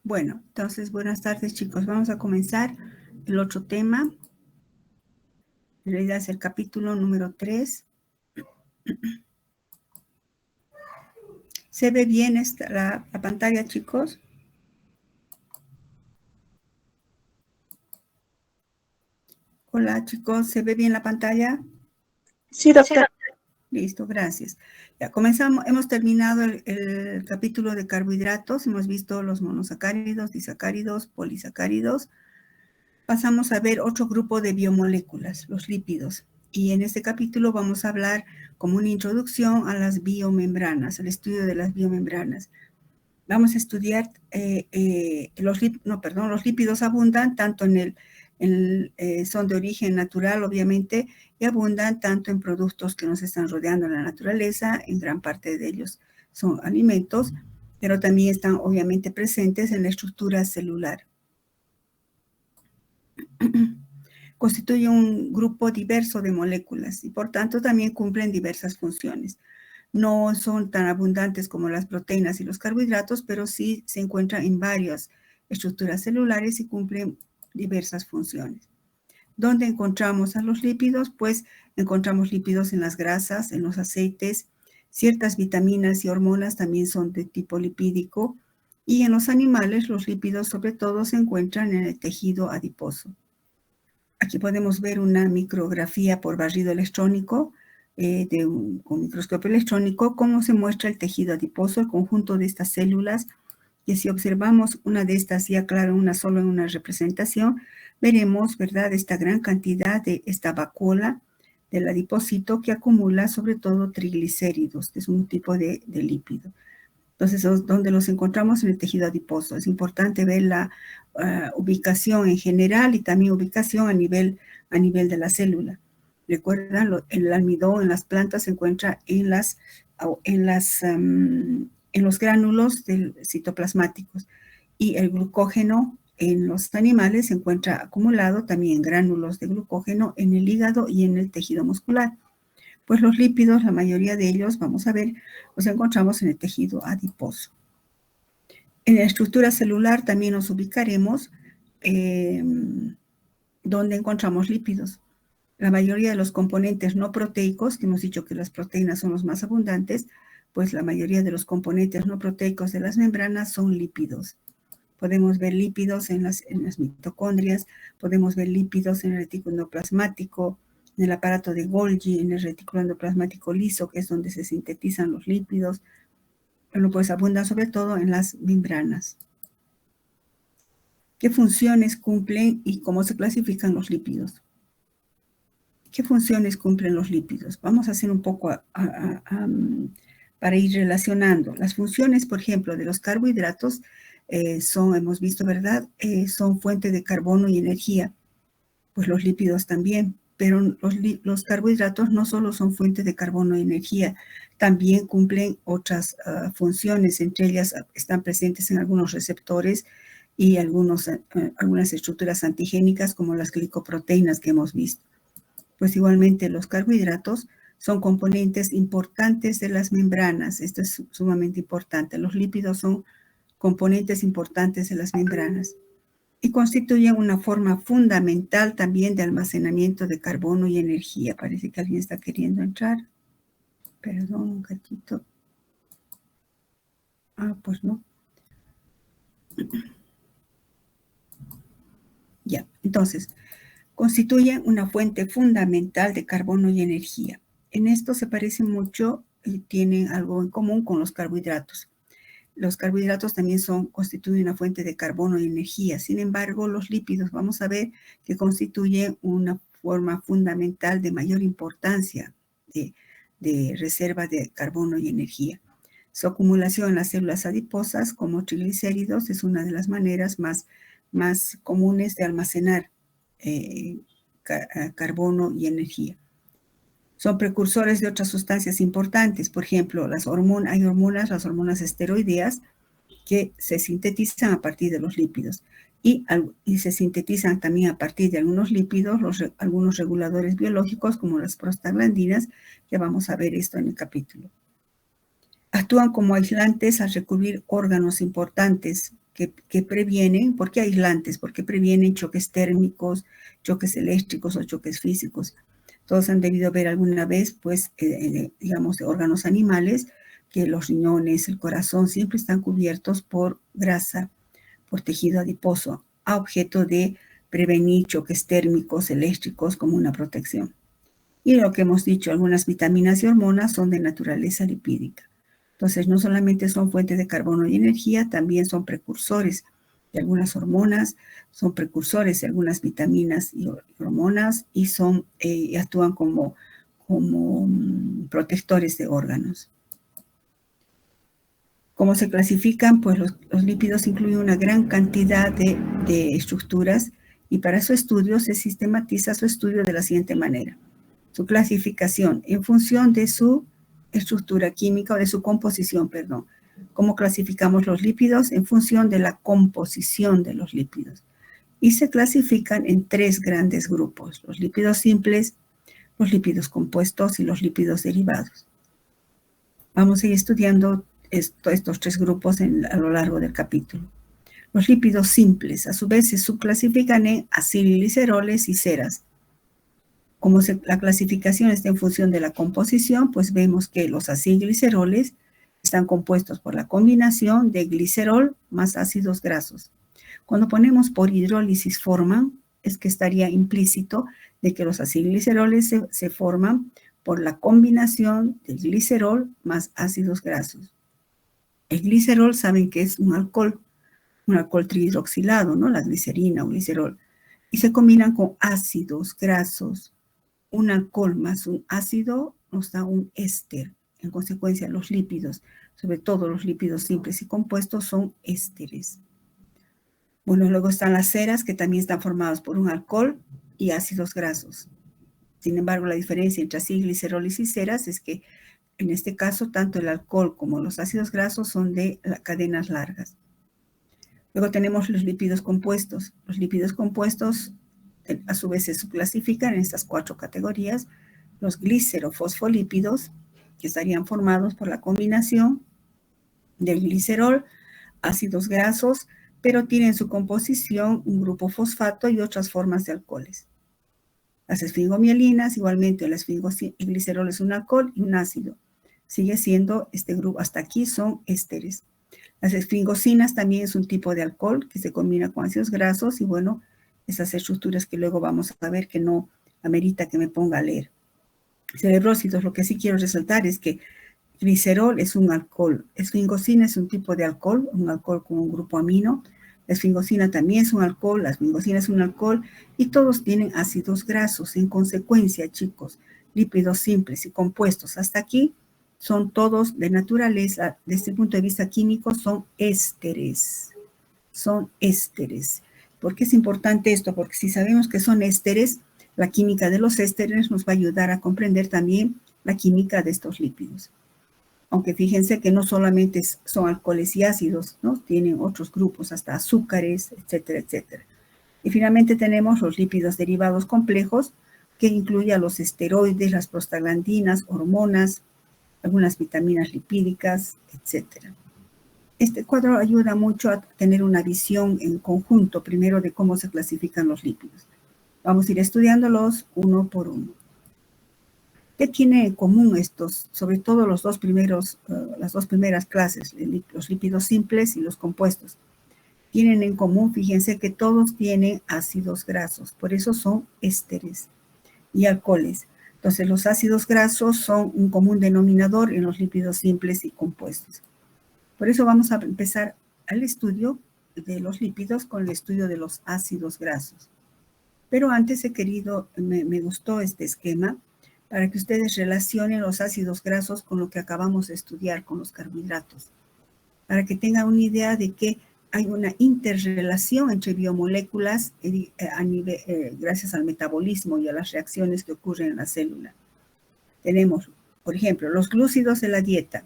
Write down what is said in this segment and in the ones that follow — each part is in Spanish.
Bueno, entonces, buenas tardes, chicos. Vamos a comenzar el otro tema. En realidad es el capítulo número 3. ¿Se ve bien la pantalla, chicos? Hola, chicos. ¿Se ve bien la pantalla? Sí, doctor. Listo, gracias. Ya comenzamos, hemos terminado el capítulo de carbohidratos. Hemos visto los monosacáridos, disacáridos, polisacáridos. Pasamos a ver otro grupo de biomoléculas, los lípidos. Y en este capítulo vamos a hablar como una introducción a las biomembranas, al estudio de las biomembranas. Vamos a estudiar, los lípidos abundan tanto son de origen natural, obviamente, y abundan tanto en productos que nos están rodeando en la naturaleza, en gran parte de ellos son alimentos, pero también están obviamente presentes en la estructura celular. Constituye un grupo diverso de moléculas y por tanto también cumplen diversas funciones. No son tan abundantes como las proteínas y los carbohidratos, pero sí se encuentran en varias estructuras celulares y cumplen diversas funciones. ¿Dónde encontramos a los lípidos? Pues encontramos lípidos en las grasas, en los aceites, ciertas vitaminas y hormonas también son de tipo lipídico, y en los animales los lípidos sobre todo se encuentran en el tejido adiposo. Aquí podemos ver una micrografía por barrido electrónico con microscopio electrónico, cómo se muestra el tejido adiposo, el conjunto de estas células, que si observamos una de estas, ya claro, una solo en una representación, veremos, ¿verdad?, esta gran cantidad de esta vacuola del adipocito que acumula sobre todo triglicéridos, que es un tipo de lípido. Entonces, donde los encontramos en el tejido adiposo. Es importante ver la ubicación en general y también ubicación a nivel de la célula. Recuerdan, el almidón en las plantas se encuentra en los gránulos citoplasmáticos y el glucógeno en los animales se encuentra acumulado también en gránulos de glucógeno en el hígado y en el tejido muscular. Pues los lípidos, la mayoría de ellos, vamos a ver, los encontramos en el tejido adiposo. En la estructura celular también nos ubicaremos donde encontramos lípidos. La mayoría de los componentes no proteicos, que hemos dicho que las proteínas son los más abundantes, pues la mayoría de los componentes no proteicos de las membranas son lípidos. Podemos ver lípidos en las mitocondrias, podemos ver lípidos en el retículo endoplasmático, en el aparato de Golgi, en el retículo endoplasmático liso, que es donde se sintetizan los lípidos, pero pues abundan sobre todo en las membranas. ¿Qué funciones cumplen y cómo se clasifican los lípidos? ¿Qué funciones cumplen los lípidos? Vamos a hacer un poco para ir relacionando. Las funciones, por ejemplo, de los carbohidratos hemos visto, ¿verdad? Son fuente de carbono y energía. Pues los lípidos también, pero los carbohidratos no solo son fuente de carbono y energía, también cumplen otras funciones, entre ellas están presentes en algunos receptores y algunas estructuras antigénicas como las glicoproteínas que hemos visto. Pues igualmente los carbohidratos son componentes importantes de las membranas, esto es sumamente importante, los lípidos son componentes importantes de las membranas y constituyen una forma fundamental también de almacenamiento de carbono y energía. Parece que alguien está queriendo entrar. Perdón, un cachito. Pues no. Ya, entonces, constituyen una fuente fundamental de carbono y energía. En esto se parece mucho y tienen algo en común con los carbohidratos. Los carbohidratos también constituyen una fuente de carbono y energía. Sin embargo, los lípidos vamos a ver que constituyen una forma fundamental de mayor importancia de reserva de carbono y energía. Su acumulación en las células adiposas como triglicéridos es una de las maneras más comunes de almacenar carbono y energía. Son precursores de otras sustancias importantes, por ejemplo, las hormonas esteroideas, que se sintetizan a partir de los lípidos y se sintetizan también a partir de algunos lípidos, algunos reguladores biológicos como las prostaglandinas, que vamos a ver esto en el capítulo. Actúan como aislantes al recubrir órganos importantes que previenen, ¿por qué aislantes? Porque previenen choques térmicos, choques eléctricos o choques físicos. Todos han debido ver alguna vez, pues, digamos, órganos animales, que los riñones, el corazón siempre están cubiertos por grasa, por tejido adiposo, a objeto de prevenir choques térmicos, eléctricos, como una protección. Y lo que hemos dicho, algunas vitaminas y hormonas son de naturaleza lipídica. Entonces, no solamente son fuentes de carbono y energía, también son precursores de algunas hormonas, son precursores de algunas vitaminas y hormonas y actúan como protectores de órganos. ¿Cómo se clasifican? Pues los lípidos incluyen una gran cantidad de estructuras y para su estudio se sistematiza su estudio de la siguiente manera. Su clasificación en función de su estructura química o de su composición, perdón. ¿Cómo clasificamos los lípidos? En función de la composición de los lípidos. Y se clasifican en 3 grandes grupos: los lípidos simples, los lípidos compuestos y los lípidos derivados. Vamos a ir estudiando estos 3 grupos a lo largo del capítulo. Los lípidos simples, a su vez, se subclasifican en acilgliceroles y ceras. Como la clasificación está en función de la composición, pues vemos que los acilgliceroles están compuestos por la combinación de glicerol más ácidos grasos. Cuando ponemos por hidrólisis forman, es que estaría implícito de que los acilgliceroles se forman por la combinación del glicerol más ácidos grasos. El glicerol, saben que es un alcohol trihidroxilado, ¿no? La glicerina o glicerol. Y se combinan con ácidos grasos. Un alcohol más un ácido nos da un éster. En consecuencia, los lípidos, sobre todo los lípidos simples y compuestos, son ésteres. Bueno, luego están las ceras, que también están formadas por un alcohol y ácidos grasos. Sin embargo, la diferencia entre acilgliceroles y ceras es que, en este caso, tanto el alcohol como los ácidos grasos son de cadenas largas. Luego tenemos los lípidos compuestos. Los lípidos compuestos, a su vez, se subclasifican en estas 4 categorías. Los glicerofosfolípidos, que estarían formados por la combinación del glicerol, ácidos grasos, pero tienen en su composición un grupo fosfato y otras formas de alcoholes. Las esfingomielinas, igualmente, el glicerol es un alcohol y un ácido. Sigue siendo este grupo, hasta aquí son ésteres. Las esfingosinas también es un tipo de alcohol que se combina con ácidos grasos y, bueno, esas estructuras que luego vamos a ver que no amerita que me ponga a leer. Cerebrósidos, lo que sí quiero resaltar es que glicerol es un alcohol, esfingosina es un tipo de alcohol, un alcohol con un grupo amino, la esfingosina también es un alcohol, la esfingosina es un alcohol y todos tienen ácidos grasos. En consecuencia, chicos, lípidos simples y compuestos hasta aquí son todos de naturaleza, desde el punto de vista químico, son ésteres. Son ésteres. ¿Por qué es importante esto? Porque si sabemos que son ésteres, la química de los ésteres nos va a ayudar a comprender también la química de estos lípidos. Aunque fíjense que no solamente son alcoholes y ácidos, ¿no? Tienen otros grupos, hasta azúcares, etcétera, etcétera. Y finalmente tenemos los lípidos derivados complejos, que incluyen a los esteroides, las prostaglandinas, hormonas, algunas vitaminas lipídicas, etcétera. Este cuadro ayuda mucho a tener una visión en conjunto, primero, de cómo se clasifican los lípidos. Vamos a ir estudiándolos uno por uno. ¿Qué tiene en común estos, sobre todo las dos primeras clases, los lípidos simples y los compuestos? Tienen en común, fíjense, que todos tienen ácidos grasos, por eso son ésteres y alcoholes. Entonces, los ácidos grasos son un común denominador en los lípidos simples y compuestos. Por eso vamos a empezar el estudio de los lípidos con el estudio de los ácidos grasos. Pero antes me gustó este esquema para que ustedes relacionen los ácidos grasos con lo que acabamos de estudiar, con los carbohidratos, para que tengan una idea de que hay una interrelación entre biomoléculas gracias al metabolismo y a las reacciones que ocurren en la célula. Tenemos, por ejemplo, los glúcidos de la dieta.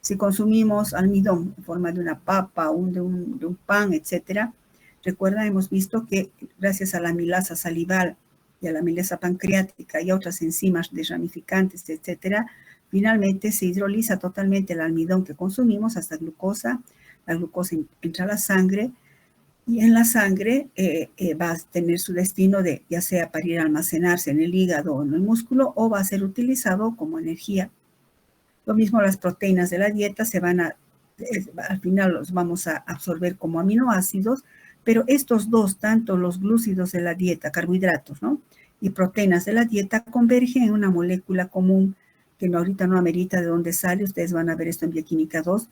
Si consumimos almidón en forma de una papa o de un pan, etcétera, recuerda, hemos visto que gracias a la amilasa salival y a la amilasa pancreática y a otras enzimas desramificantes, etcétera, finalmente se hidroliza totalmente el almidón que consumimos hasta glucosa, La glucosa entra a la sangre y en la sangre va a tener su destino de ya sea para ir a almacenarse en el hígado o en el músculo o va a ser utilizado como energía. Lo mismo las proteínas de la dieta al final los vamos a absorber como aminoácidos, pero estos dos, tanto los glúcidos de la dieta, carbohidratos, ¿no? Y proteínas de la dieta convergen en una molécula común que ahorita no amerita de dónde sale, ustedes van a ver esto en bioquímica 2,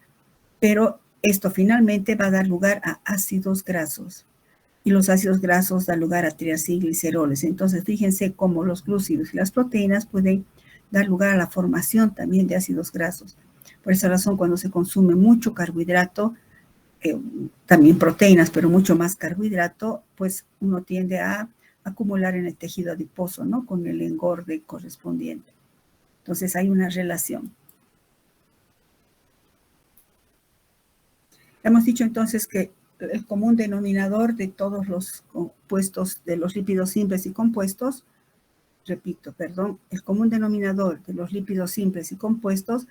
pero esto finalmente va a dar lugar a ácidos grasos. Y los ácidos grasos dan lugar a triacilgliceroles. Entonces, fíjense cómo los glúcidos y las proteínas pueden dar lugar a la formación también de ácidos grasos. Por esa razón, cuando se consume mucho carbohidrato, también proteínas, pero mucho más carbohidrato, pues uno tiende a acumular en el tejido adiposo, ¿no? Con el engorde correspondiente. Entonces, hay una relación. Hemos dicho entonces que el común denominador de todos los compuestos, de los lípidos simples y compuestos, el común denominador de los lípidos simples y compuestos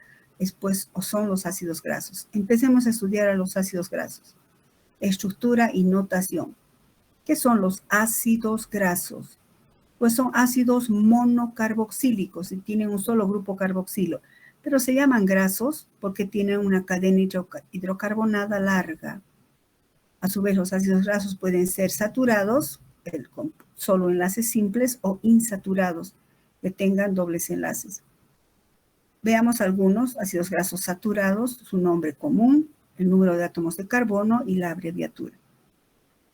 son los ácidos grasos. Empecemos a estudiar a los ácidos grasos. Estructura y notación. ¿Qué son los ácidos grasos? Pues son ácidos monocarboxílicos y tienen un solo grupo carboxilo, pero se llaman grasos porque tienen una cadena hidrocarbonada larga. A su vez, los ácidos grasos pueden ser saturados, con solo enlaces simples, o insaturados, que tengan dobles enlaces. Veamos algunos ácidos grasos saturados, su nombre común, el número de átomos de carbono y la abreviatura.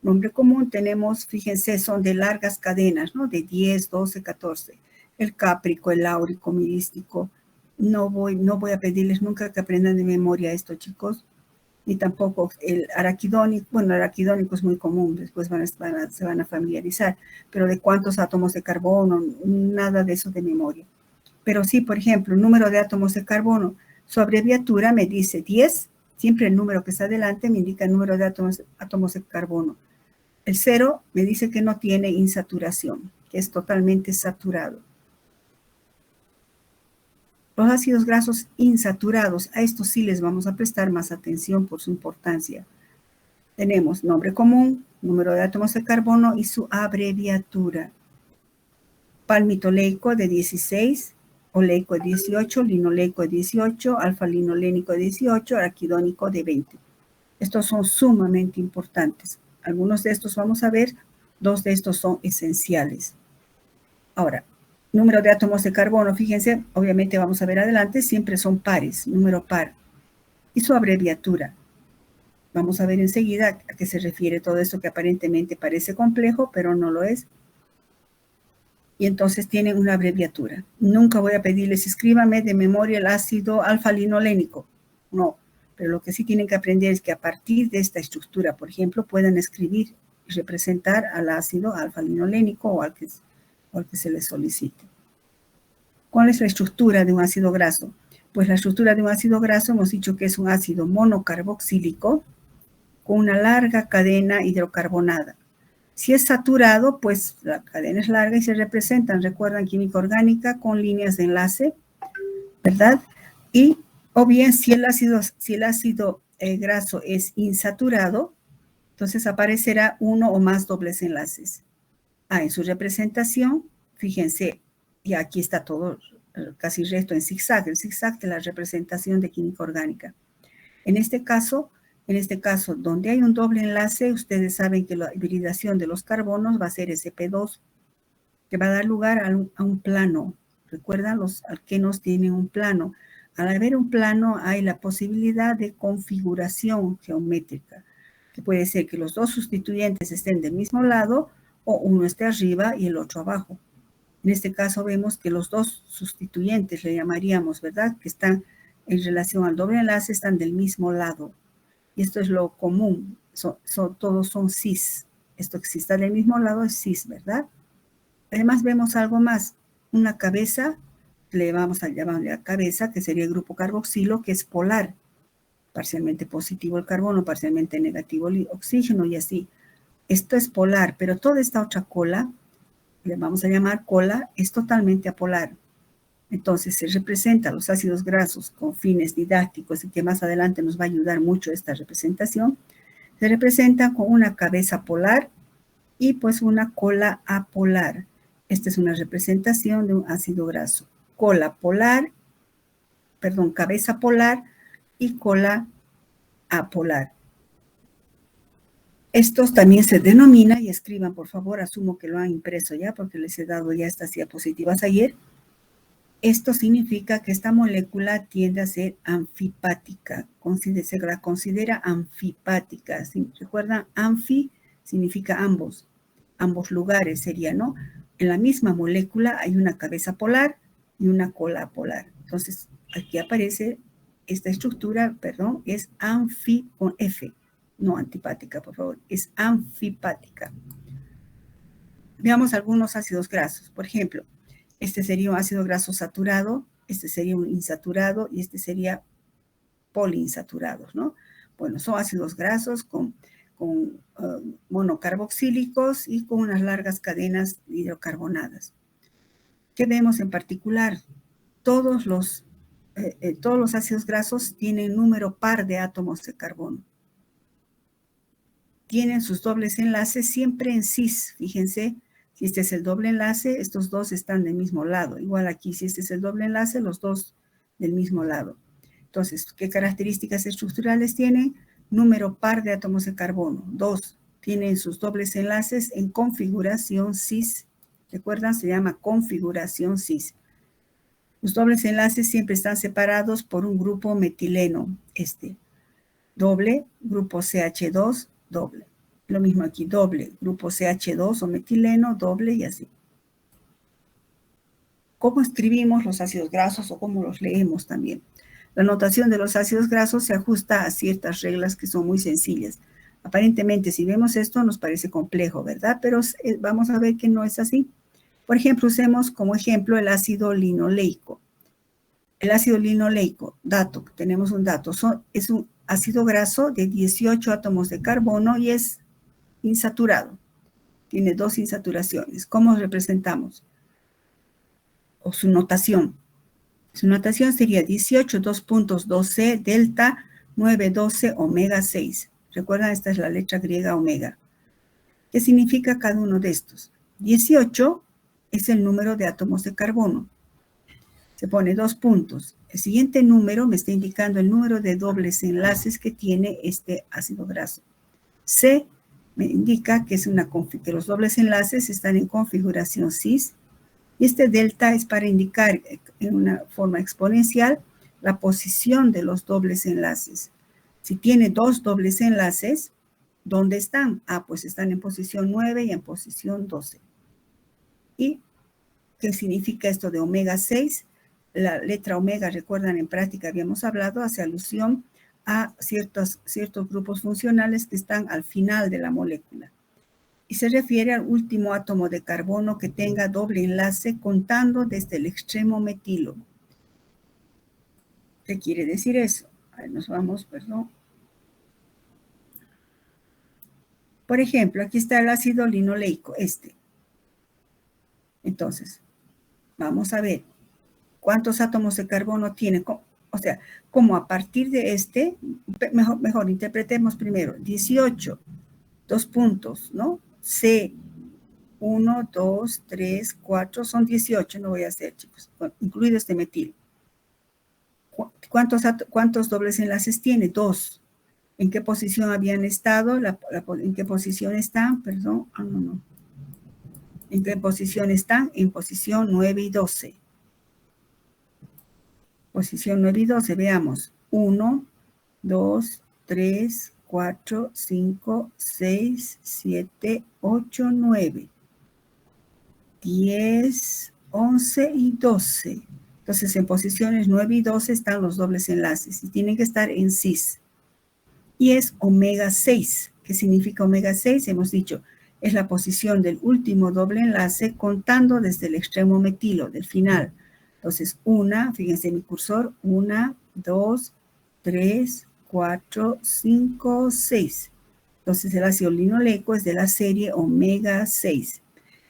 Nombre común tenemos, fíjense, son de largas cadenas, ¿no? De 10, 12, 14. El cáprico, el áurico, mirístico. No voy a pedirles nunca que aprendan de memoria esto, chicos. Ni tampoco el araquidónico. Bueno, el araquidónico es muy común, después se van a familiarizar. Pero de cuántos átomos de carbono, nada de eso de memoria. Pero sí, por ejemplo, el número de átomos de carbono, su abreviatura me dice 10. Siempre el número que está adelante me indica el número de átomos de carbono. El 0 me dice que no tiene insaturación, que es totalmente saturado. Los ácidos grasos insaturados, a estos sí les vamos a prestar más atención por su importancia. Tenemos nombre común, número de átomos de carbono y su abreviatura. Palmitoleico de 16, oleico de 18, linoleico de 18, alfa-linolénico de 18, araquidónico de 20. Estos son sumamente importantes. Algunos de estos vamos a ver, 2 de estos son esenciales. Ahora, número de átomos de carbono, fíjense, obviamente vamos a ver adelante, siempre son pares, número par. Y su abreviatura. Vamos a ver enseguida a qué se refiere todo esto que aparentemente parece complejo, pero no lo es. Y entonces tienen una abreviatura. Nunca voy a pedirles, escríbame de memoria el ácido alfa-linolénico. No. Pero lo que sí tienen que aprender es que a partir de esta estructura, por ejemplo, puedan escribir y representar al ácido alfa-linolénico o al que se les solicite. ¿Cuál es la estructura de un ácido graso? Pues la estructura de un ácido graso hemos dicho que es un ácido monocarboxílico con una larga cadena hidrocarbonada. Si es saturado, pues la cadena es larga y se representan, recuerdan, química orgánica con líneas de enlace, ¿verdad? O bien, si el ácido graso es insaturado, entonces aparecerá uno o más dobles enlaces. En su representación, fíjense, y aquí está todo casi recto en zigzag, el zigzag de la representación de química orgánica. En este caso, donde hay un doble enlace, ustedes saben que la hibridación de los carbonos va a ser sp2, que va a dar lugar a un plano. Recuerdan, los alquenos tienen un plano. Al haber un plano hay la posibilidad de configuración geométrica, que puede ser que los dos sustituyentes estén del mismo lado o uno esté arriba y el otro abajo. En este caso vemos que los dos sustituyentes, le llamaríamos, ¿verdad?, que están en relación al doble enlace, están del mismo lado. Y esto es lo común, todos son cis. Esto que si está del mismo lado es cis, ¿verdad? Además vemos algo más, una cabeza, le vamos a llamar la cabeza, que sería el grupo carboxilo, que es polar. Parcialmente positivo el carbono, parcialmente negativo el oxígeno y así. Esto es polar, pero toda esta otra cola, le vamos a llamar cola, es totalmente apolar. Entonces, se representa los ácidos grasos con fines didácticos y que más adelante nos va a ayudar mucho esta representación. Se representa con una cabeza polar y pues una cola apolar. Esta es una representación de un ácido graso. Cola polar, perdón, cabeza polar y cola apolar. Estos también se denomina, y escriban por favor, asumo que lo han impreso ya porque les he dado ya estas diapositivas ayer. Esto significa que esta molécula tiende a ser anfipática, se la considera anfipática. ¿Sí? ¿Recuerdan? Anfi significa ambos lugares sería, ¿no? En la misma molécula hay una cabeza polar y una cola polar. Entonces, aquí aparece esta estructura, perdón, es anfi con F, no antipática, por favor, es anfipática. Veamos algunos ácidos grasos, por ejemplo, este sería un ácido graso saturado, este sería un insaturado y este sería poliinsaturados, ¿no? Bueno, son ácidos grasos con monocarboxílicos y con unas largas cadenas hidrocarbonadas. ¿Qué vemos en particular? Todos los ácidos grasos tienen número par de átomos de carbono. Tienen sus dobles enlaces siempre en cis, fíjense. Si este es el doble enlace, estos dos están del mismo lado. Igual aquí, si este es el doble enlace, los dos del mismo lado. Entonces, ¿qué características estructurales tienen? Número par de átomos de carbono. 2. Tienen sus dobles enlaces en configuración cis. ¿Recuerdan? Se llama configuración cis. Los dobles enlaces siempre están separados por un grupo metileno. Doble, grupo CH2, doble. Lo mismo aquí, doble, grupo CH2 o metileno, doble y así. ¿Cómo escribimos los ácidos grasos o cómo los leemos también? La notación de los ácidos grasos se ajusta a ciertas reglas que son muy sencillas. Aparentemente, si vemos esto, nos parece complejo, ¿verdad? Pero vamos a ver que no es así. Por ejemplo, usemos como ejemplo el ácido linoleico. El ácido linoleico, dato, tenemos un dato, es un ácido graso de 18 átomos de carbono y es insaturado. Tiene 2 insaturaciones. ¿Cómo representamos? O su notación. Su notación sería 18, 2.2C, delta, 912, omega 6. Recuerdan, esta es la letra griega omega. ¿Qué significa cada uno de estos? 18 es el número de átomos de carbono. Se pone 2 puntos. El siguiente número me está indicando el número de dobles enlaces que tiene este ácido graso. C me indica que los dobles enlaces están en configuración cis. Y este delta es para indicar en una forma exponencial la posición de los dobles enlaces. Si tiene 2 dobles enlaces, ¿dónde están? Pues están en posición 9 y en posición 12. ¿Y qué significa esto de omega 6? La letra omega, recuerdan, en práctica habíamos hablado, hace alusión a ciertos grupos funcionales que están al final de la molécula. Y se refiere al último átomo de carbono que tenga doble enlace contando desde el extremo metilo. ¿Qué quiere decir eso? Ahí nos vamos, perdón. Por ejemplo, aquí está el ácido linoleico, Entonces, vamos a ver cuántos átomos de carbono tiene. O sea, como a partir de mejor interpretemos primero, 18, 2 puntos, ¿no? C, 1, 2, 3, 4, son 18, no voy a hacer, chicos, incluido este metil. ¿Cuántos dobles enlaces tiene? 2. ¿En qué posición habían estado? ¿En qué posición están? Perdón, no. ¿En qué posición están? En posición 9 y 12. Posición 9 y 12, veamos. 1, 2, 3, 4, 5, 6, 7, 8, 9. 10, 11 y 12. Entonces, en posiciones 9 y 12 están los dobles enlaces y tienen que estar en cis. Y es omega 6. ¿Qué significa omega 6? Hemos dicho, es la posición del último doble enlace contando desde el extremo metilo, del final. Entonces, fíjense mi cursor, 1, 2, 3, 4, 5, 6. Entonces, el ácido linoleico es de la serie omega 6.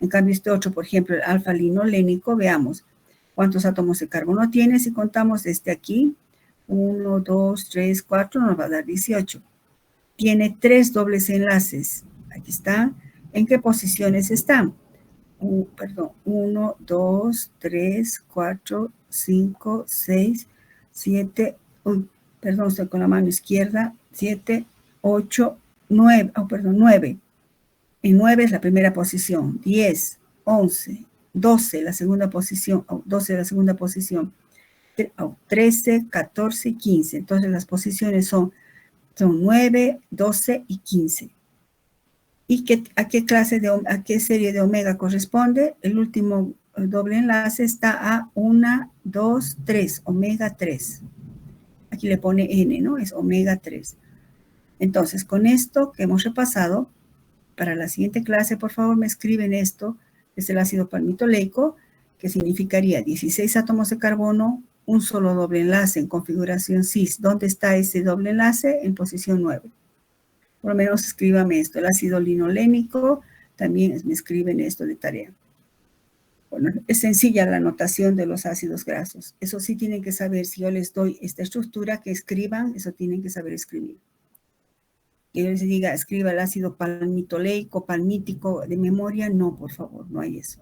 En cambio, este otro, por ejemplo, el alfa linolénico, veamos, cuántos átomos de carbono tiene. Si contamos desde aquí, 1, 2, 3, 4, nos va a dar 18. Tiene 3 dobles enlaces. Aquí está. ¿En qué posiciones están? 1, 2, 3, 4, 5, 6, 7, perdón, estoy con la mano izquierda, 7, 8, 9, 9. En 9 es la primera posición, 10, 11, 12 la segunda posición, 12 la segunda posición, 13, 14 y 15. Entonces las posiciones son 9, 12 y 15. ¿Y a qué serie de omega corresponde? El último doble enlace está a 1, 2, 3, omega 3. Aquí le pone N, ¿no? Es omega 3. Entonces, con esto que hemos repasado, para la siguiente clase, por favor, me escriben esto. Es el ácido palmitoleico, que significaría 16 átomos de carbono, un solo doble enlace en configuración cis. ¿Dónde está ese doble enlace? En posición 9. Por lo menos escríbame esto. El ácido linolénico, también me escriben esto de tarea. Bueno, es sencilla la notación de los ácidos grasos. Eso sí tienen que saber, si yo les doy esta estructura, que escriban, eso tienen que saber escribir. Que yo les diga, escriba el ácido palmitoleico, palmítico de memoria, no, por favor, no hay eso.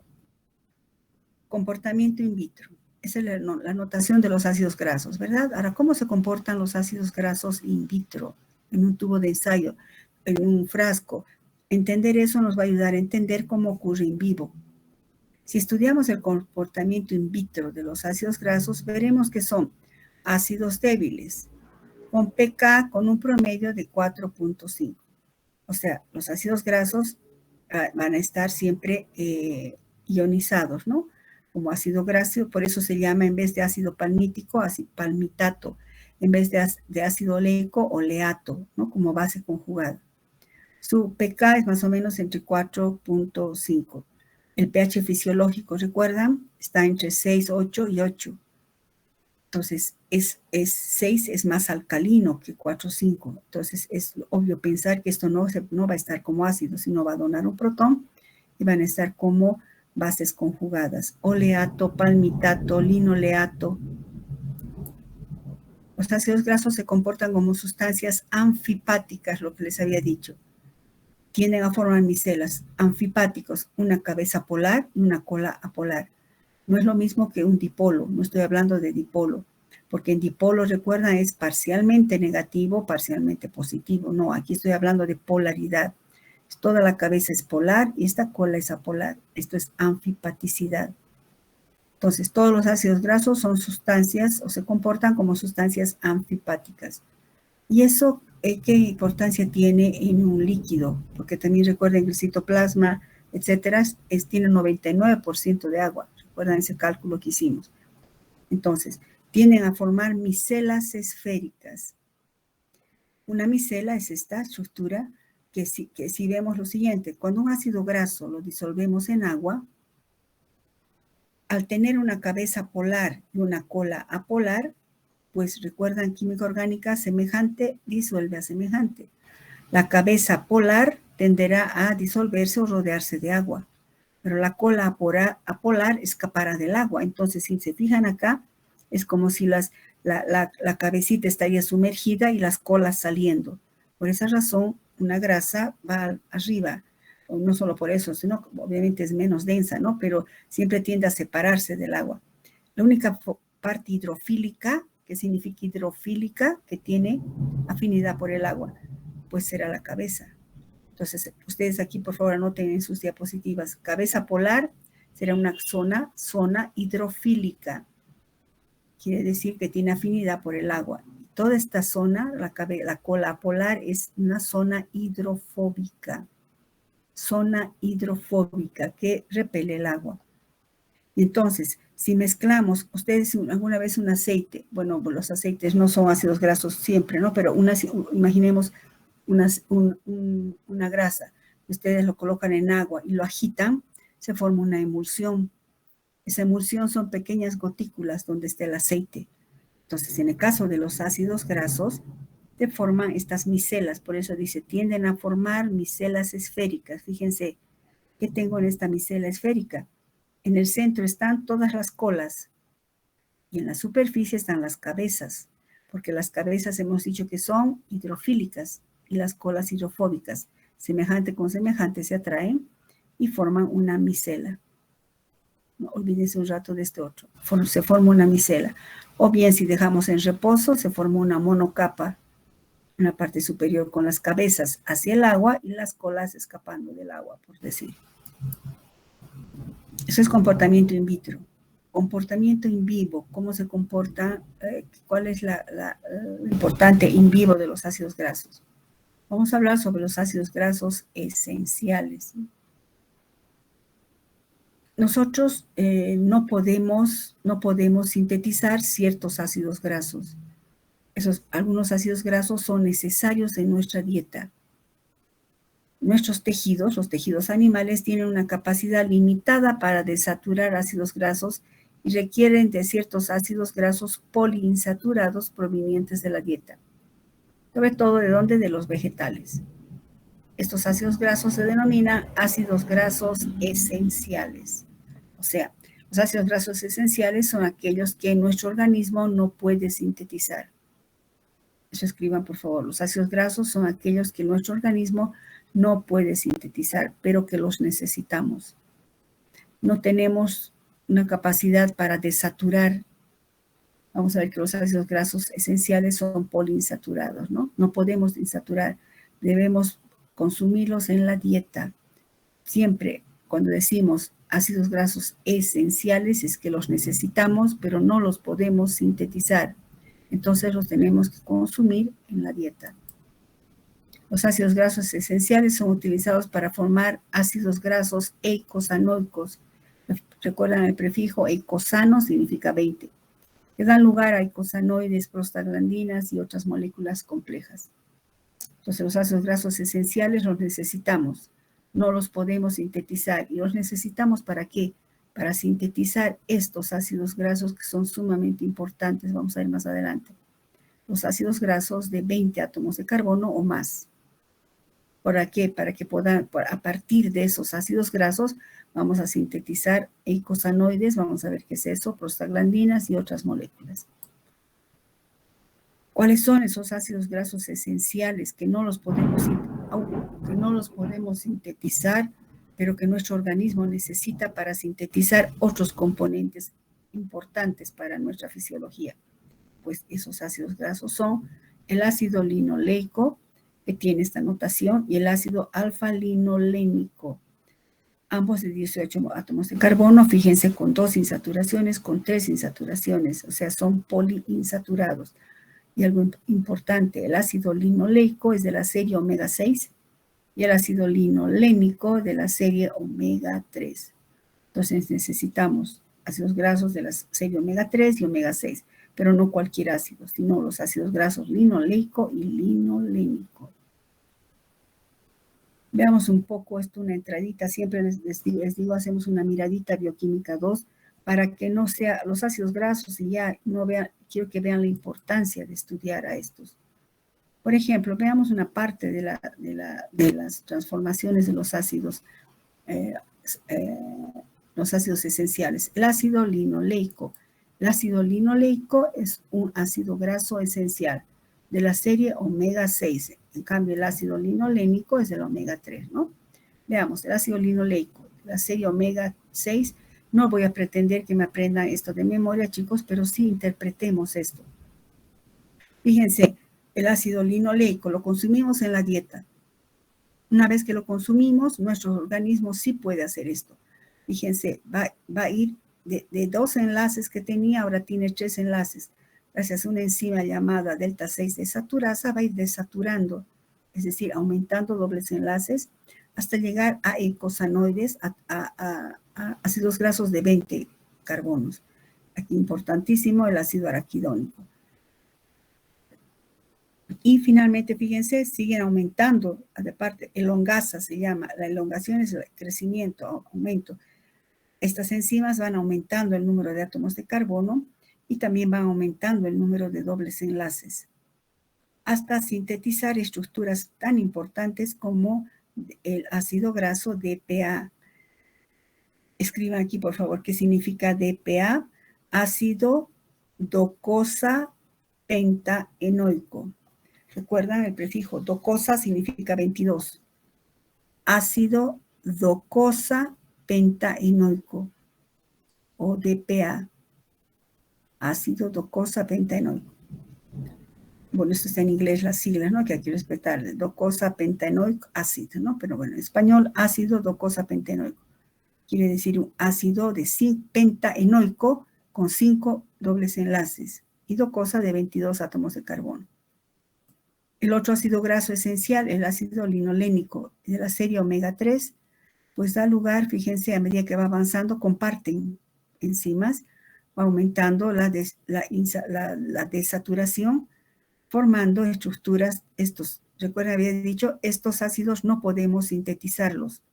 Comportamiento in vitro. Esa es la notación de los ácidos grasos, ¿verdad? Ahora, ¿cómo se comportan los ácidos grasos in vitro? En un tubo de ensayo, en un frasco. Entender eso nos va a ayudar a entender cómo ocurre en vivo. Si estudiamos el comportamiento in vitro de los ácidos grasos, veremos que son ácidos débiles, con pK con un promedio de 4.5. O sea, los ácidos grasos van a estar siempre ionizados, ¿no? Como ácido graso, por eso se llama, en vez de ácido palmítico, ácido palmitato, en vez de ácido oleico, oleato, ¿no? Como base conjugada. Su pK es más o menos entre 4.5. El pH fisiológico, ¿recuerdan? Está entre 6, 8 y 8. Entonces, 6 es más alcalino que 4, 5. Entonces, es obvio pensar que esto no va a estar como ácido, sino va a donar un protón y van a estar como bases conjugadas. Oleato, palmitato, linoleato. Los ácidos grasos se comportan como sustancias anfipáticas, lo que les había dicho. Tienden a formar micelas, anfipáticos, una cabeza polar y una cola apolar. No es lo mismo que un dipolo, no estoy hablando de dipolo, porque en dipolo, recuerdan, es parcialmente negativo, parcialmente positivo. No, aquí estoy hablando de polaridad. Toda la cabeza es polar y esta cola es apolar. Esto es anfipaticidad. Entonces, todos los ácidos grasos son sustancias o se comportan como sustancias anfipáticas. Y eso, ¿qué importancia tiene en un líquido? Porque también recuerden que el citoplasma, etcétera, tiene 99% de agua. Recuerdan ese cálculo que hicimos. Entonces, tienden a formar micelas esféricas. Una micela es esta estructura que si vemos lo siguiente, cuando un ácido graso lo disolvemos en agua, al tener una cabeza polar y una cola apolar, pues recuerdan, química orgánica, semejante disuelve a semejante. La cabeza polar tenderá a disolverse o rodearse de agua, pero la cola apolar escapará del agua. Entonces, si se fijan acá, es como si la cabecita estaría sumergida y las colas saliendo. Por esa razón, una grasa va arriba. No solo por eso, sino obviamente es menos densa, ¿no? Pero siempre tiende a separarse del agua. La única parte hidrofílica, que significa hidrofílica, que tiene afinidad por el agua, pues será la cabeza. Entonces, ustedes aquí, por favor, anoten en sus diapositivas. Cabeza polar será una zona hidrofílica. Quiere decir que tiene afinidad por el agua. Toda esta zona, la cola polar, es una zona hidrofóbica. Zona hidrofóbica que repele el agua. Y entonces, si mezclamos, ustedes alguna vez un aceite, bueno, los aceites no son ácidos grasos siempre, ¿no? Pero imaginemos una grasa, ustedes lo colocan en agua y lo agitan, se forma una emulsión. Esa emulsión son pequeñas gotículas donde está el aceite. Entonces, en el caso de los ácidos grasos, se forman estas micelas, por eso dice, tienden a formar micelas esféricas. Fíjense, ¿qué tengo en esta micela esférica? En el centro están todas las colas Y en la superficie están las cabezas, porque las cabezas hemos dicho que son hidrofílicas y las colas hidrofóbicas. Semejante con semejante se atraen y forman una micela. No olvídense un rato de este otro. Se forma una micela. O bien si dejamos en reposo, se forma una monocapa, una parte superior con las cabezas hacia el agua y las colas escapando del agua, por decir. Eso es comportamiento in vitro. Comportamiento in vivo, cómo se comporta, cuál es lo importante in vivo de los ácidos grasos. Vamos a hablar sobre los ácidos grasos esenciales. Nosotros no podemos sintetizar ciertos ácidos grasos. Algunos ácidos grasos son necesarios en nuestra dieta. Nuestros tejidos, los tejidos animales, tienen una capacidad limitada para desaturar ácidos grasos y requieren de ciertos ácidos grasos poliinsaturados provenientes de la dieta. Sobre todo, ¿de dónde? De los vegetales. Estos ácidos grasos se denominan ácidos grasos esenciales. O sea, los ácidos grasos esenciales son aquellos que nuestro organismo no puede sintetizar. Eso escriban, por favor. Los ácidos grasos son aquellos que nuestro organismo no puede sintetizar, pero que los necesitamos. No tenemos una capacidad para desaturar. Vamos a ver que los ácidos grasos esenciales son poliinsaturados, ¿no? No podemos desaturar. Debemos consumirlos en la dieta. Siempre cuando decimos ácidos grasos esenciales es que los necesitamos, pero no los podemos sintetizar. Entonces los tenemos que consumir en la dieta. Los ácidos grasos esenciales son utilizados para formar ácidos grasos eicosanoicos. Recuerdan el prefijo eicosano significa 20. Que dan lugar a eicosanoides, prostaglandinas y otras moléculas complejas. Entonces los ácidos grasos esenciales los necesitamos. No los podemos sintetizar. ¿Y los necesitamos para qué? Para sintetizar estos ácidos grasos que son sumamente importantes. Vamos a ver más adelante. Los ácidos grasos de 20 átomos de carbono o más. ¿Para qué? Para que puedan, a partir de esos ácidos grasos, vamos a sintetizar eicosanoides, vamos a ver qué es eso, prostaglandinas y otras moléculas. ¿Cuáles son esos ácidos grasos esenciales que no los podemos sintetizar, pero que nuestro organismo necesita para sintetizar otros componentes importantes para nuestra fisiología? Pues esos ácidos grasos son el ácido linoleico, que tiene esta notación, y el ácido alfa-linolénico, ambos de 18 átomos de carbono, fíjense, con 2 insaturaciones, con 3 insaturaciones, o sea, son poliinsaturados. Y algo importante, el ácido linoleico es de la serie omega 6 y el ácido linolénico de la serie omega 3. Entonces necesitamos ácidos grasos de la serie omega 3 y omega 6, pero no cualquier ácido, sino los ácidos grasos linoleico y linolénico. Veamos un poco esto, una entradita, siempre les digo, hacemos una miradita bioquímica 2, para que no sea los ácidos grasos y ya no vean, quiero que vean la importancia de estudiar a estos. Por ejemplo, veamos una parte de las transformaciones de los ácidos esenciales. El ácido linoleico. El ácido linoleico es un ácido graso esencial de la serie omega 6. En cambio, el ácido linolénico es del omega 3, ¿no? Veamos, el ácido linoleico, la serie omega 6. No voy a pretender que me aprendan esto de memoria, chicos, pero sí interpretemos esto. Fíjense, el ácido linoleico lo consumimos en la dieta. Una vez que lo consumimos, nuestro organismo sí puede hacer esto. Fíjense, va a ir de 2 enlaces que tenía, ahora tiene 3 enlaces. Gracias a una enzima llamada delta 6 desaturasa, va a ir desaturando, es decir, aumentando dobles enlaces, hasta llegar a eicosanoides, a ácidos grasos de 20 carbonos. Aquí importantísimo el ácido araquidónico. Y finalmente, fíjense, siguen aumentando, aparte, elongasa se llama, la elongación es el crecimiento, aumento. Estas enzimas van aumentando el número de átomos de carbono y también van aumentando el número de dobles enlaces, hasta sintetizar estructuras tan importantes como el ácido graso DPA. Escriban aquí, por favor, qué significa DPA, ácido docosa pentaenoico. ¿Recuerdan el prefijo? Docosa significa 22. Ácido docosa pentaenoico o DPA. Ácido docosa pentaenoico. Bueno, esto está en inglés las siglas, ¿no? Que hay que respetar. Docosa pentaenoico ácido, ¿no? Pero bueno, en español, ácido docosa pentaenoico. Quiere decir un ácido de pentaenoico con 5 dobles enlaces y docosa de 22 átomos de carbono. El otro ácido graso esencial, el ácido linolénico de la serie omega 3, pues da lugar, fíjense, a medida que va avanzando, comparten enzimas, va aumentando la desaturación, formando estructuras, recuerden, había dicho, estos ácidos no podemos sintetizarlos,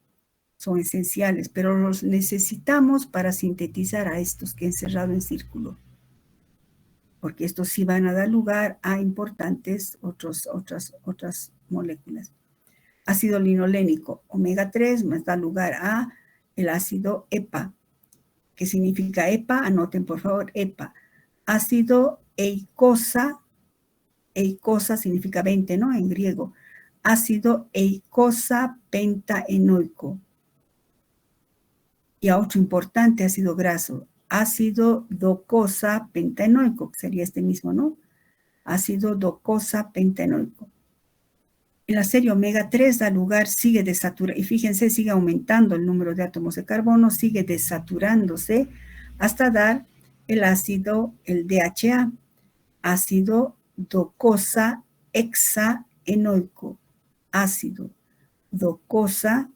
son esenciales, pero los necesitamos para sintetizar a estos que he encerrado en círculo, porque estos sí van a dar lugar a importantes otras moléculas. Ácido linolénico, omega 3, más da lugar a el ácido EPA. ¿Qué significa EPA? Anoten por favor, EPA. Ácido eicosa significa 20, ¿no? En griego. Ácido eicosa pentaenoico. Y a otro importante ácido graso, ácido docosa pentaenoico, que sería este mismo, ¿no? Ácido docosa pentaenoico. En la serie omega 3 da lugar, sigue desaturando, y fíjense, sigue aumentando el número de átomos de carbono, sigue desaturándose hasta dar el ácido, el DHA, ácido docosa hexaenoico, ácido docosa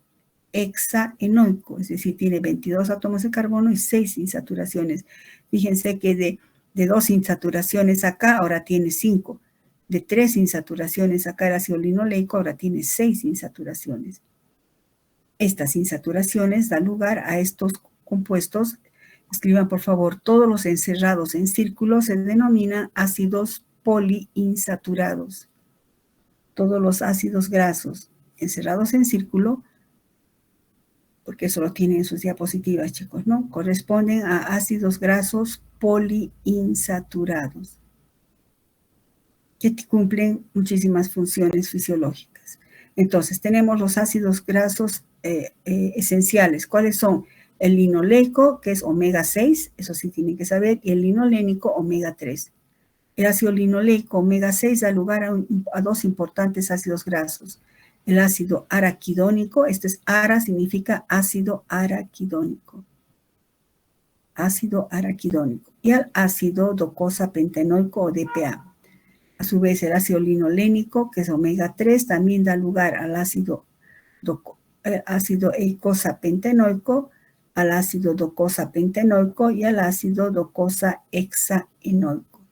hexaenoico, es decir, tiene 22 átomos de carbono y 6 insaturaciones. Fíjense que de 2 insaturaciones acá, ahora tiene 5. De 3 insaturaciones acá, el ácido linoleico ahora tiene 6 insaturaciones. Estas insaturaciones dan lugar a estos compuestos. Escriban, por favor, todos los encerrados en círculo se denominan ácidos poliinsaturados. Todos los ácidos grasos encerrados en círculo, porque eso lo tienen en sus diapositivas, chicos, ¿no? Corresponden a ácidos grasos poliinsaturados, que cumplen muchísimas funciones fisiológicas. Entonces, tenemos los ácidos grasos esenciales. ¿Cuáles son? El linoleico, que es omega 6, eso sí tienen que saber, y el linolénico, omega 3. El ácido linoleico, omega 6, da lugar a 2 importantes ácidos grasos. El ácido araquidónico, este es ara, significa ácido araquidónico. Ácido araquidónico. Y al ácido docosa pentaenoico o DPA. A su vez, el ácido linolénico, que es omega 3, también da lugar al ácido eicosa pentaenoico, al ácido docosa pentaenoico y al ácido docosa hexaenoico.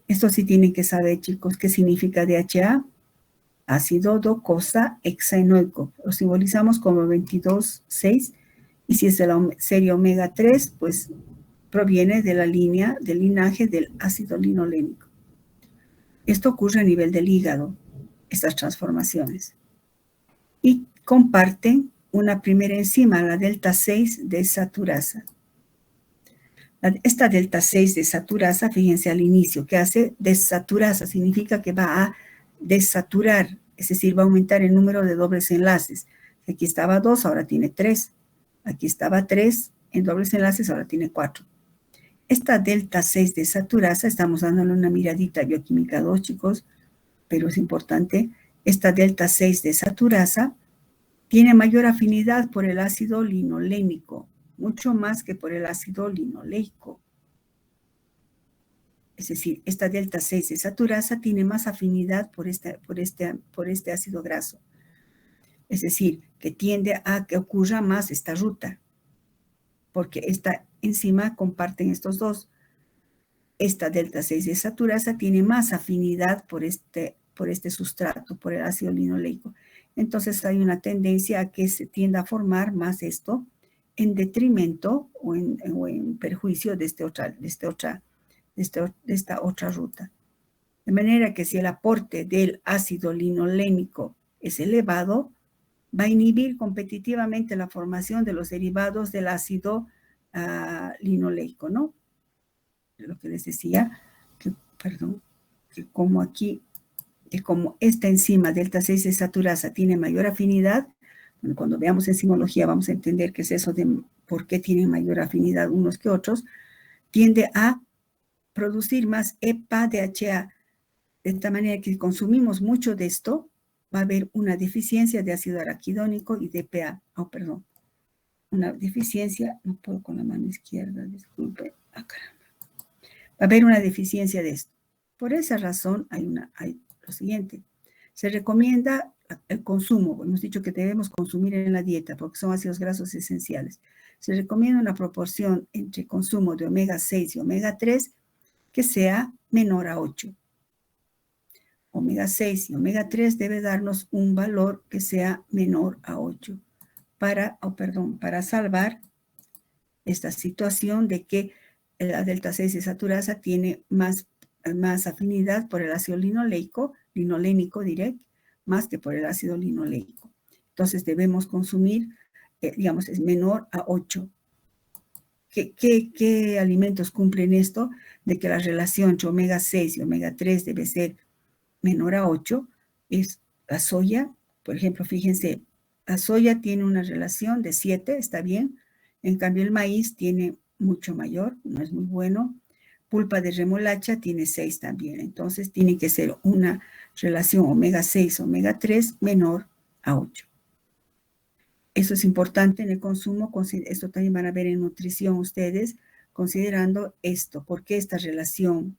Esto sí tienen que saber, chicos, qué significa DHA. Ácido docosa hexaenoico. Lo simbolizamos como 22,6. Y si es de la serie omega 3, pues proviene de la línea, del linaje del ácido linolénico. Esto ocurre a nivel del hígado, estas transformaciones. Y comparten una primera enzima, la delta 6 desaturasa. Esta delta 6 desaturasa, fíjense al inicio, que hace desaturasa, significa que va a desaturar, es decir, va a aumentar el número de dobles enlaces. Aquí estaba 2, ahora tiene 3. Aquí estaba 3 en dobles enlaces, ahora tiene 4. Esta delta 6 desaturasa, estamos dándole una miradita a bioquímica 2, chicos, pero es importante. Esta delta 6 desaturasa tiene mayor afinidad por el ácido linolénico, mucho más que por el ácido linoleico. Es decir, esta delta 6 desaturasa tiene más afinidad por este ácido graso. Es decir, que tiende a que ocurra más esta ruta, porque esta enzima comparten estos dos. Esta delta 6 desaturasa tiene más afinidad por este sustrato, por el ácido linoleico. Entonces hay una tendencia a que se tienda a formar más esto en detrimento o en perjuicio de esta otra ruta. De manera que si el aporte del ácido linolénico es elevado, va a inhibir competitivamente la formación de los derivados del ácido linoleico, ¿no? Lo que les decía, perdón, que como aquí, que como esta enzima delta 6 desaturasa tiene mayor afinidad, bueno, cuando veamos enzimología vamos a entender qué es eso de por qué tienen mayor afinidad unos que otros, tiende a producir más EPA-DHA, de esta manera que si consumimos mucho de esto, va a haber una deficiencia de ácido araquidónico y de EPA, una deficiencia, no puedo con la mano izquierda, disculpe, caramba. Va a haber una deficiencia de esto. Por esa razón hay lo siguiente, se recomienda el consumo, hemos dicho que debemos consumir en la dieta porque son ácidos grasos esenciales. Se recomienda una proporción entre consumo de omega 6 y omega 3 que sea menor a 8. Omega 6 y omega 3 debe darnos un valor que sea menor a 8 para salvar esta situación de que la delta 6 desaturasa tiene más afinidad por el ácido linolénico direct, más que por el ácido linoleico. Entonces debemos consumir, digamos, es menor a 8. ¿Qué alimentos cumplen esto? De que la relación entre omega 6 y omega 3 debe ser menor a 8, es la soya. Por ejemplo, fíjense, la soya tiene una relación de 7, está bien. En cambio, el maíz tiene mucho mayor, no es muy bueno. Pulpa de remolacha tiene 6 también. Entonces, tiene que ser una relación omega 6, omega 3 menor a 8. Eso es importante en el consumo. Esto también van a ver en nutrición ustedes, considerando esto. ¿Por qué esta relación?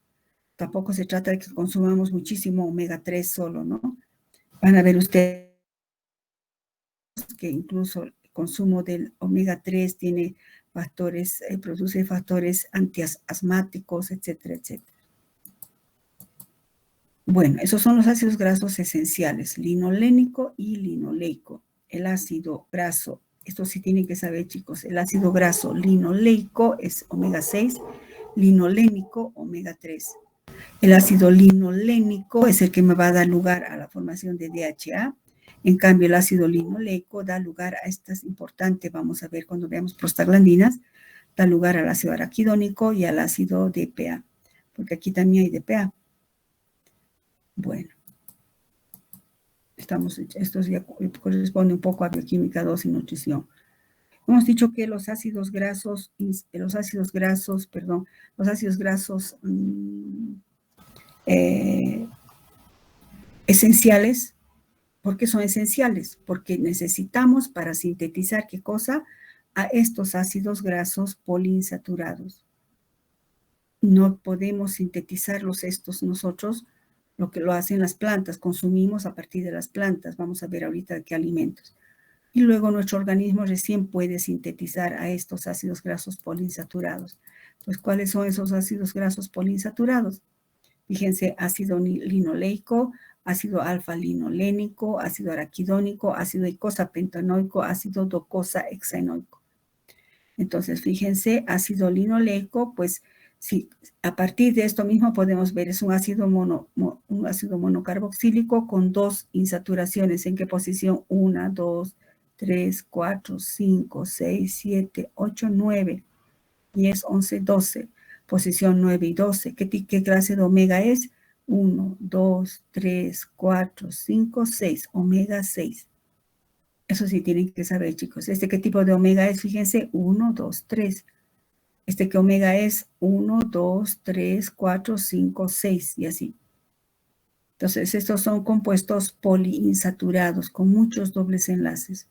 Tampoco se trata de que consumamos muchísimo omega 3 solo, ¿no? Van a ver ustedes que incluso el consumo del omega 3 tiene factores, produce factores antiasmáticos, etcétera, etcétera. Bueno, esos son los ácidos grasos esenciales, linolénico y linoleico. El ácido graso, esto sí tienen que saber, chicos, el ácido graso linoleico es omega 6, linolénico omega 3. El ácido linolénico es el que me va a dar lugar a la formación de DHA. En cambio, el ácido linoleico da lugar a estas importantes, vamos a ver cuando veamos prostaglandinas, da lugar al ácido araquidónico y al ácido DPA, porque aquí también hay DPA. Bueno, esto ya corresponde un poco a bioquímica 2 y nutrición. Hemos dicho que los ácidos grasos esenciales. ¿Por qué son esenciales? Porque necesitamos para sintetizar, ¿qué cosa? A estos ácidos grasos poliinsaturados. No podemos sintetizarlos estos nosotros, lo que lo hacen las plantas, consumimos a partir de las plantas. Vamos a ver ahorita qué alimentos. Y luego nuestro organismo recién puede sintetizar a estos ácidos grasos poliinsaturados. Pues, ¿cuáles son esos ácidos grasos poliinsaturados? Fíjense, ácido linoleico, ácido alfa-linolénico, ácido araquidónico, ácido eicosapentanoico, ácido docosahexaenoico. Entonces, fíjense, ácido linoleico, pues, sí, a partir de esto mismo podemos ver, es un ácido monocarboxílico con 2 insaturaciones. ¿En qué posición? 1, 2, 3, 4, 5, 6, 7, 8, 9, 10, 11, 12. Posición 9 y 12. ¿Qué clase de omega es? 1, 2, 3, 4, 5, 6. Omega 6. Eso sí tienen que saber, chicos. ¿Qué tipo de omega es? Fíjense, 1, 2, 3. ¿Qué omega es? 1, 2, 3, 4, 5, 6 y así. Entonces, estos son compuestos poliinsaturados con muchos dobles enlaces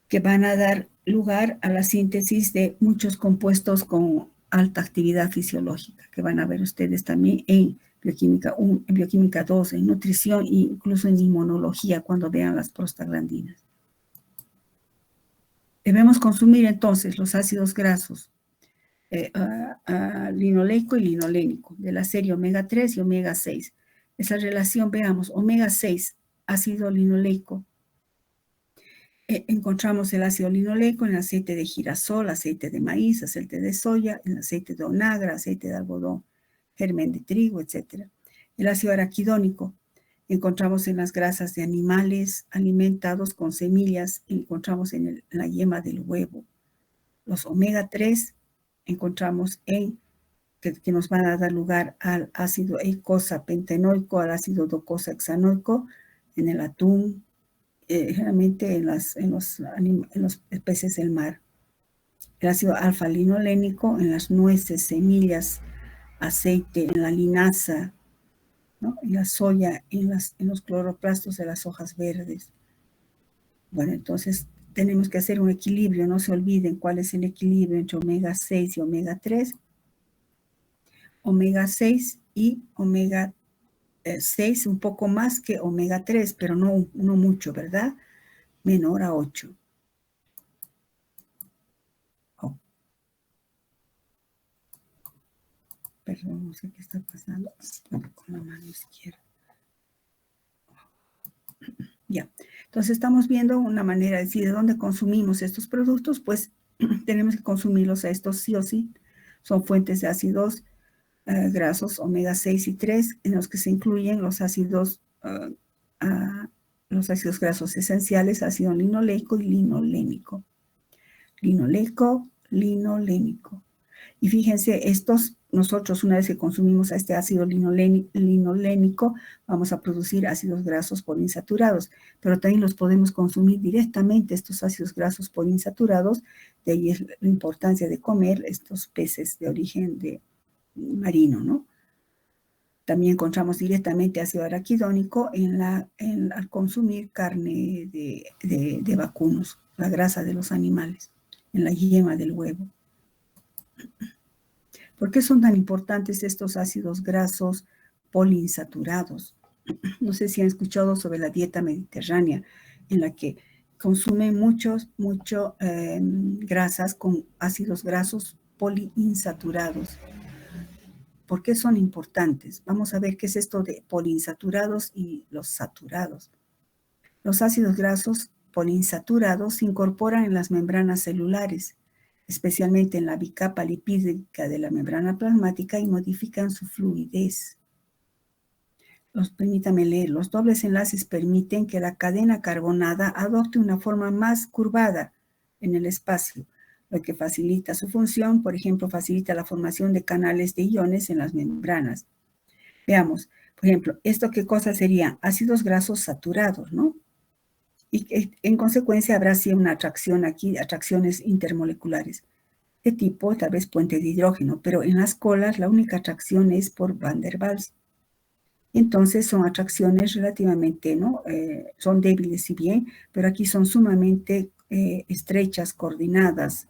que van a dar lugar a la síntesis de muchos compuestos con alta actividad fisiológica, que van a ver ustedes también en bioquímica 1, en bioquímica 2, en nutrición e incluso en inmunología cuando vean las prostaglandinas. Debemos consumir entonces los ácidos grasos linoleico y linolénico de la serie omega 3 y omega 6. Esa relación, veamos, omega 6, ácido linoleico. Encontramos el ácido linoleico en el aceite de girasol, aceite de maíz, aceite de soya, en el aceite de onagra, aceite de algodón, germen de trigo, etc. El ácido araquidónico encontramos en las grasas de animales alimentados con semillas, encontramos en la yema del huevo. Los omega 3 encontramos en que nos van a dar lugar al ácido eicosapentaenoico, al ácido docosahexanoico en el atún, generalmente en los peces del mar. El ácido alfa-linolénico en las nueces, semillas, aceite, en la linaza, ¿no? En la soya, en los cloroplastos de las hojas verdes. Bueno, entonces tenemos que hacer un equilibrio, no se olviden cuál es el equilibrio entre omega 6 y omega 3. Omega 6 y omega 6 un poco más que omega 3, pero no mucho, ¿verdad? Menor a 8. Oh. Perdón, no sé qué está pasando con la mano izquierda. Ya, entonces estamos viendo una manera de decir de dónde consumimos estos productos, pues tenemos que consumirlos a estos sí o sí. Son fuentes de ácidos grasos omega 6 y 3, en los que se incluyen los ácidos grasos esenciales, ácido linoleico y linolénico. Linolénico. Y fíjense, nosotros una vez que consumimos a este ácido linolénico, vamos a producir ácidos grasos poliinsaturados, pero también los podemos consumir directamente, estos ácidos grasos poliinsaturados. De ahí es la importancia de comer estos peces de origen marino, ¿no? También encontramos directamente ácido araquidónico al consumir carne de vacunos, la grasa de los animales, en la yema del huevo. ¿Por qué son tan importantes estos ácidos grasos poliinsaturados? No sé si han escuchado sobre la dieta mediterránea, en la que consumen mucho grasas con ácidos grasos poliinsaturados. ¿Por qué son importantes? Vamos a ver qué es esto de poliinsaturados y los saturados. Los ácidos grasos poliinsaturados se incorporan en las membranas celulares, especialmente en la bicapa lipídica de la membrana plasmática, y modifican su fluidez. Permítame leer. Los dobles enlaces permiten que la cadena carbonada adopte una forma más curvada en el espacio, lo que facilita su función. Por ejemplo, facilita la formación de canales de iones en las membranas. Veamos, por ejemplo, ¿esto qué cosa sería? Ácidos grasos saturados, ¿no? Y en consecuencia habrá sí una atracción aquí, atracciones intermoleculares de tipo tal vez puente de hidrógeno, pero en las colas la única atracción es por Van der Waals. Entonces son atracciones relativamente, ¿no? Son débiles si bien, pero aquí son sumamente estrechas, coordinadas.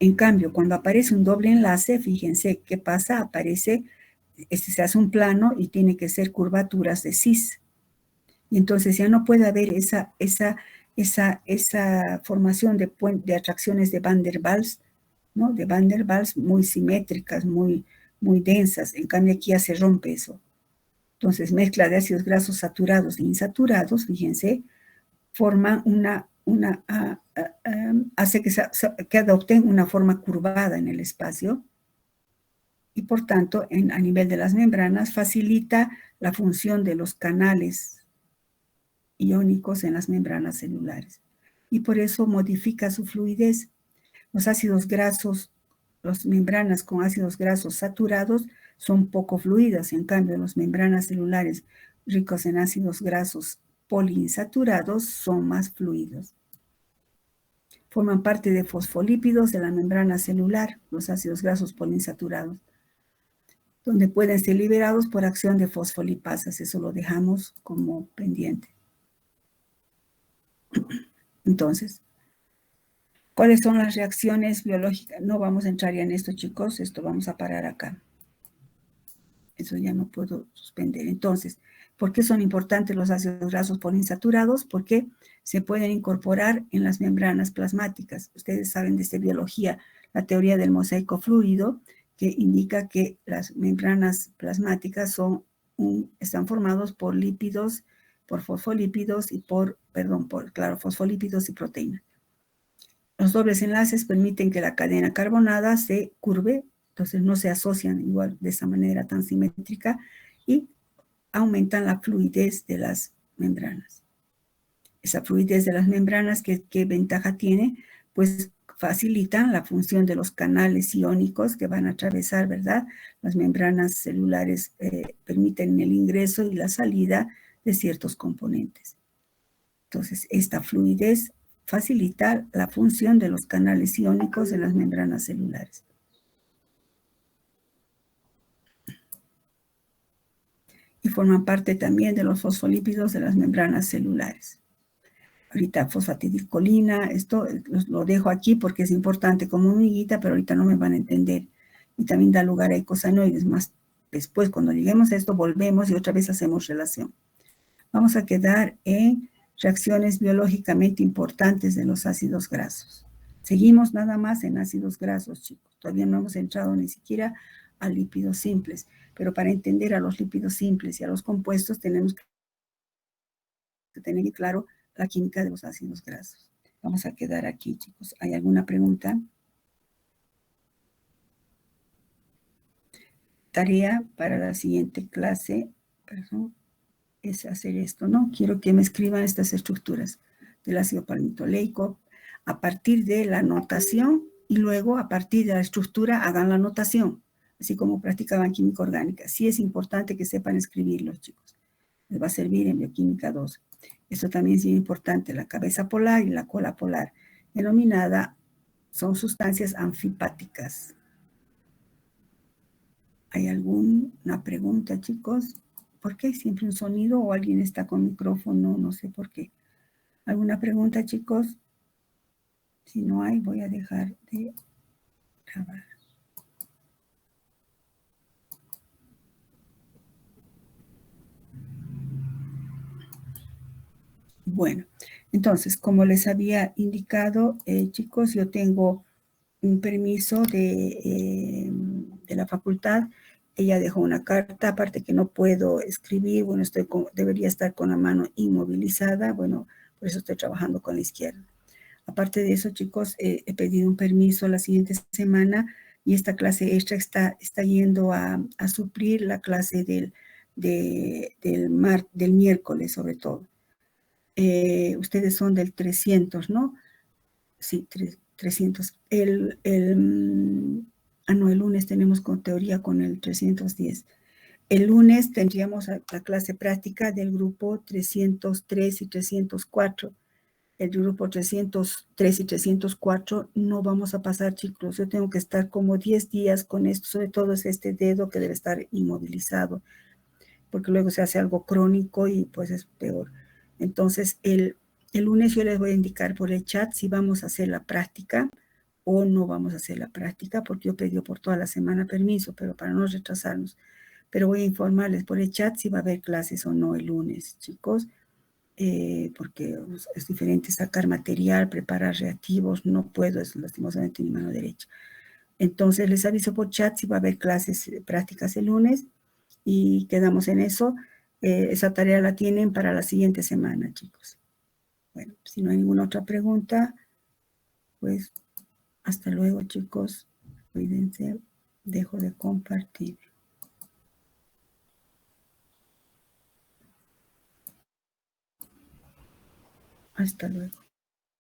En cambio, cuando aparece un doble enlace, fíjense qué pasa, se hace un plano y tiene que ser curvaturas de cis. Y entonces ya no puede haber esa formación de atracciones de Van der Waals, ¿no? De Van der Waals muy simétricas, muy densas. En cambio aquí ya se rompe eso. Entonces, mezcla de ácidos grasos saturados e insaturados, fíjense, forma hace que adopten una forma curvada en el espacio, y por tanto, a nivel de las membranas, facilita la función de los canales iónicos en las membranas celulares. Y por eso modifica su fluidez. Los ácidos grasos, las membranas con ácidos grasos saturados son poco fluidas. En cambio, las membranas celulares ricos en ácidos grasos poliinsaturados son más fluidos. Forman parte de fosfolípidos de la membrana celular, los ácidos grasos poliinsaturados, donde pueden ser liberados por acción de fosfolipasas. Eso lo dejamos como pendiente. Entonces, ¿cuáles son las reacciones biológicas? No vamos a entrar ya en esto, chicos. Esto vamos a parar acá. Eso ya no puedo suspender. Entonces, ¿por qué son importantes los ácidos grasos poliinsaturados? Porque se pueden incorporar en las membranas plasmáticas. Ustedes saben desde biología la teoría del mosaico fluido, que indica que las membranas plasmáticas están formados por lípidos, por fosfolípidos y fosfolípidos y proteínas. Los dobles enlaces permiten que la cadena carbonada se curve, entonces no se asocian igual de esa manera tan simétrica, y aumentan la fluidez de las membranas. Esa fluidez de las membranas, ¿qué ventaja tiene? Pues facilitan la función de los canales iónicos que van a atravesar, ¿verdad? Las membranas celulares permiten el ingreso y la salida de ciertos componentes. Entonces, esta fluidez facilita la función de los canales iónicos en las membranas celulares. Y forman parte también de los fosfolípidos de las membranas celulares. Ahorita fosfatidilcolina, esto lo dejo aquí porque es importante como hormiguita, pero ahorita no me van a entender. Y también da lugar a eicosanoides. Más después, cuando lleguemos a esto, volvemos y otra vez hacemos relación. Vamos a quedar en reacciones biológicamente importantes de los ácidos grasos. Seguimos nada más en ácidos grasos, chicos. Todavía no hemos entrado ni siquiera a lípidos simples. Pero para entender a los lípidos simples y a los compuestos tenemos que tener claro la química de los ácidos grasos. Vamos a quedar aquí, chicos. ¿Hay alguna pregunta? Tarea para la siguiente clase, perdón, es hacer esto, ¿no? Quiero que me escriban estas estructuras del ácido palmitoleico a partir de la notación y luego a partir de la estructura hagan la notación, así como practicaban química orgánica. Sí es importante que sepan escribirlos, chicos. Les va a servir en bioquímica 2. Eso también es bien importante, la cabeza polar y la cola polar, denominada, son sustancias anfipáticas. ¿Hay alguna pregunta, chicos? ¿Por qué hay siempre un sonido o alguien está con micrófono? No sé por qué. ¿Alguna pregunta, chicos? Si no hay, voy a dejar de grabar. Bueno, entonces, como les había indicado, chicos, yo tengo un permiso de la facultad. Ella dejó una carta, aparte que no puedo escribir, bueno, debería estar con la mano inmovilizada, bueno, por eso estoy trabajando con la izquierda. Aparte de eso, chicos, he pedido un permiso la siguiente semana y esta clase extra está yendo a suplir la clase del miércoles, sobre todo. Ustedes son del 300, ¿no? Sí, 300. No, el lunes tenemos con teoría con el 310. El lunes tendríamos la clase práctica del grupo 303 y 304. El grupo 303 y 304 no vamos a pasar, chicos. Yo tengo que estar como 10 días con esto, sobre todo es este dedo que debe estar inmovilizado, porque luego se hace algo crónico y pues es peor. Entonces, el lunes yo les voy a indicar por el chat si vamos a hacer la práctica o no vamos a hacer la práctica, porque yo pedí por toda la semana permiso, pero para no retrasarnos. Pero voy a informarles por el chat si va a haber clases o no el lunes, chicos, porque es diferente sacar material, preparar reactivos, no puedo, es lastimosamente mi mano derecha. Entonces, les aviso por chat si va a haber clases prácticas el lunes y quedamos en eso. Esa tarea la tienen para la siguiente semana, chicos. Bueno, si no hay ninguna otra pregunta, pues hasta luego, chicos. Cuídense. Dejo de compartir. Hasta luego.